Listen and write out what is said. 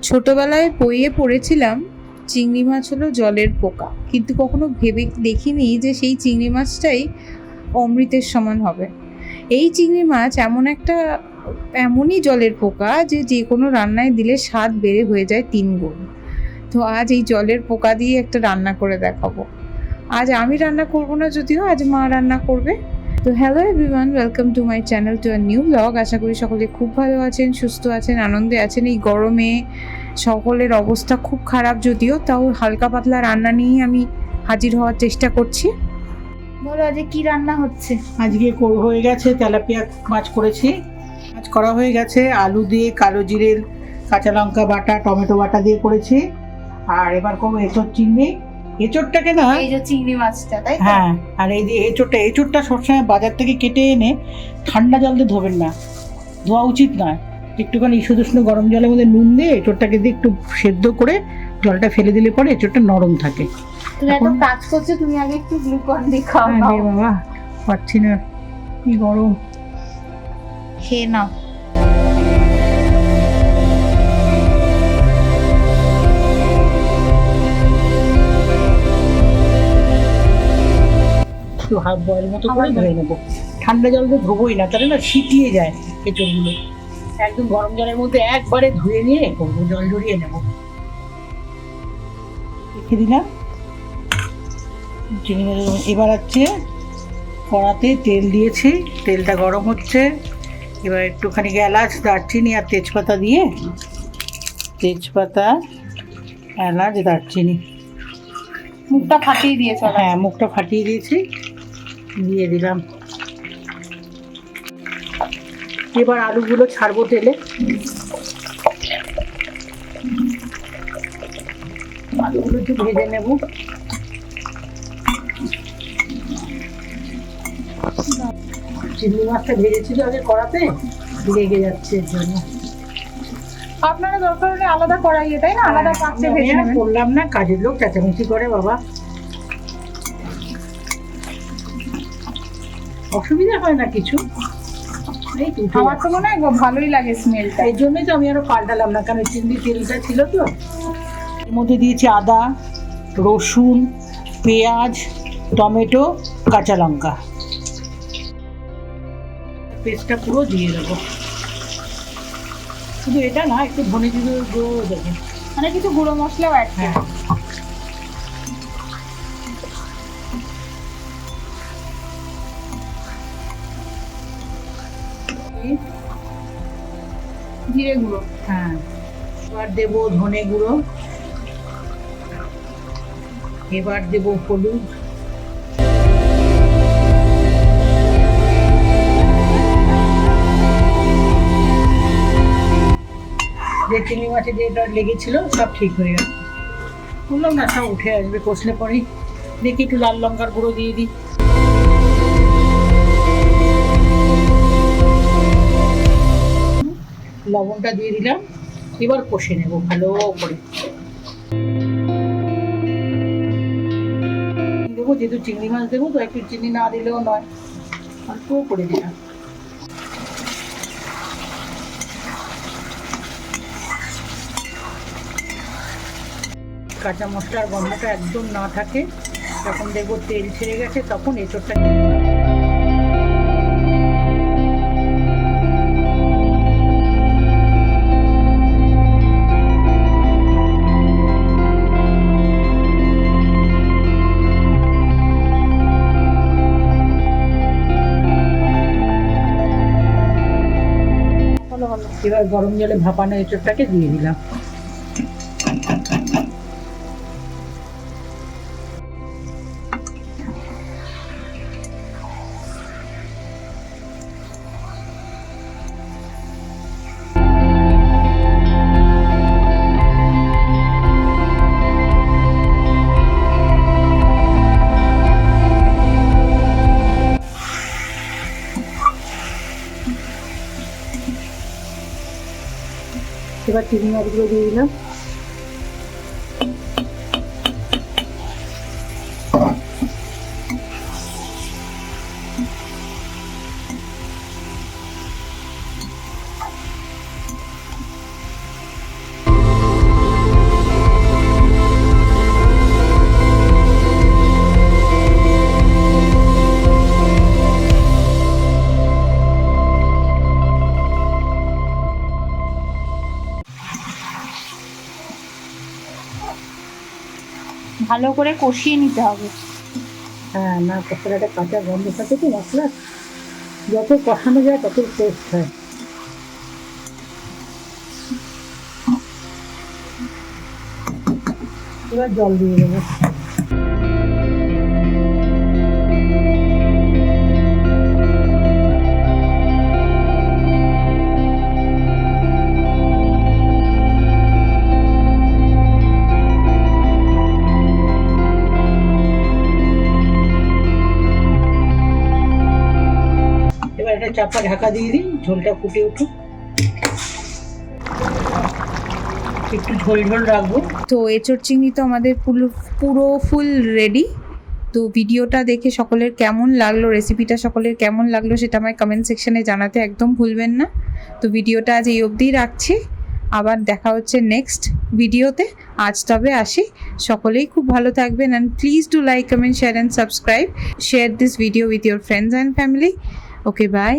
ছোটবেলায় বইয়ে পড়েছিলাম চিংড়ি মাছ হলো জলের পোকা, কিন্তু কখনো ভেবে দেখিনি যে সেই চিংড়ি মাছটাই অমৃতের সমান হবে। এই চিংড়ি মাছ এমনই জলের পোকা যে যে কোনো রান্নায় দিলে স্বাদ বেড়ে হয়ে যায় 3 গুণ। তো আজ এই জলের পোকা দিয়ে একটা রান্না করে দেখাবো। আজ আমি রান্না করব না, যদিও আজ মা রান্না করবে। তো hello everyone, welcome to my channel, to a new blog. আশা করি সকলে খুব ভালো আছেন, সুস্থ আছেন, আনন্দে আছেন। এই গরমে সকলের অবস্থা খুব খারাপ, যদিও তাও হালকা পাতলা রান্না নিয়েই আমি হাজির হওয়ার চেষ্টা করছি। বলো আজকে কি রান্না হচ্ছে? আজকে হয়ে গেছে তেলাপিয়া মাছ করেছি। মাছ করা হয়ে গেছে, আলু দিয়ে কালো জিরের কাঁচা লঙ্কা বাটা টমেটো বাটা দিয়ে করেছি। আর এবার করবো এঁচোড় চিংড়ি। এঁচোড়টাকে না, এই যে চিংড়ি মাছটা, তাই তো? হ্যাঁ, আর এই যে এঁচোড়টা সবসময় বাজার থেকে কেটে এনে ঠান্ডা জল দিয়ে ধোবেন না, ধোয়া উচিত নয়। একটুখানি ঈষদুষ্ণ গরম জলের মধ্যে নুন দিয়ে এঁচোড়টাকে দিয়ে একটু সেদ্ধ করে জলটা ফেলে দিলে পরে এঁচোড়টা নরম থাকে। তুমি এত কাজ করছো, তুমি আগে একটু গ্লুকন ডি খাও। আরে বাবা, পাচ্ছি না, কি গরম। খেয়ে নাও। একটু হাফ বয়েল মতো করে ধুয়ে নেবো। ঠান্ডা জল দিয়ে ধোবোই না, তাহলে না ছিটিয়ে যায় এঁচোড়গুলো। একদম গরম জলের মধ্যে একবারে ধুয়ে নিয়ে করবো, জল ঝরিয়ে নেবো। রেখে দিলাম চিংড়ি মাছ। এবার হচ্ছে কড়াতে তেল দিয়েছি, তেলটা গরম হচ্ছে। এবার একটুখানি এলাচ দারচিনি আর তেজপাতা দিয়ে, তেজপাতা এলাচ দারচিনি, মুখটা ফাটিয়ে দিয়েছো? হ্যাঁ, মুখটা ফাটিয়ে দিয়েছি, দিয়ে দিলাম। এবার আলুগুলো ছাড়বো তেলে। আলুগুলো একটু ভেজে নেব। চিংড়ি মাছটা ভেজেছিল আগে কড়াতে, লেগে যাচ্ছে এর জন্য। আপনারা দরকার হলে আলাদা কড়াইয়ে, তাই না? আলাদা পাত্রে ভেজে নেবেন। করলাম না, কাজের লোক চেঁচামেচি করে বাবা, অসুবিধা হয় না কিছু। আমার তো মনে হয় ভালোই লাগে স্মেলটা। এই জন্যই তো আমি আরো পাল্টালাম না, কারণ চিংড়ি তেলটা ছিল তো। এর মধ্যে দিয়েছি আদা, রসুন, পেঁয়াজ, টমেটো, কাঁচা লঙ্কা। পেস্টটা পুরো দিয়ে দেবো। শুধু এটা না, একটু ধনে জিরে গুঁড়ো দেবো, মানে কিছু গুঁড়ো মশলাও অ্যাড করে। হ্যাঁ। জিরে গুঁড়ো, হ্যাঁ, এবার দেবো ধনে গুঁড়ো, এবার দেবো হলুদ, যে চিংড়ি মাছে যেটা লেগেছিল সব ঠিক হয়ে গেছে। বললাম না, সব উঠে আসবে কষলে পরেই। দেখি একটু লাল লঙ্কার গুঁড়ো দিয়ে দিই। লবণটা দিয়ে দিলাম। এবার কষে নেবো ভালো করে। দেবো, যেহেতু চিংড়ি মাছ দেবো তো একটু চিনি না দিলেও নয়, অল্প করে দিলাম। কাঁচা মশলার গন্ধটা একদম না থাকে, যখন দেখবো তেল ছেড়ে গেছে তখন এঁচোড়টা ভালো ভালো। এবার গরম জলে ভাপানো এঁচোড়টাকে দিয়ে দিলাম। এবার চিংড়ি মাছগুলো দিয়ে দিলাম। ভালো করে কষিয়ে নিতে হবে। হ্যাঁ, না কষাটা একটা কাঁচা গন্ধ থাকে তো মশলা, যত কষানো যায় তত টেস্ট হয়। এবার জল দিয়ে দেবো। এবার একটা চাপা ঢাকা দিয়ে দিই, ঝোলটা ফুটে উঠুক। একটু ঝোল ঝোল রাখবো। তো এঁচোড় চিংড়ি তো আমাদের পুরো ফুল রেডি। তো ভিডিওটা দেখে সকলের কেমন লাগলো, রেসিপিটা সকলের কেমন লাগলো সেটা আমায় কমেন্ট সেকশনে জানাতে একদম ভুলবেন না। তো ভিডিওটা আজ এই অবধিই রাখছি, আবার দেখা হচ্ছে নেক্সট ভিডিওতে। আজ তবে আসি, সকলেই খুব ভালো থাকবেন, and please do like, comment, share and subscribe, share this video with your friends and family. Okay, by.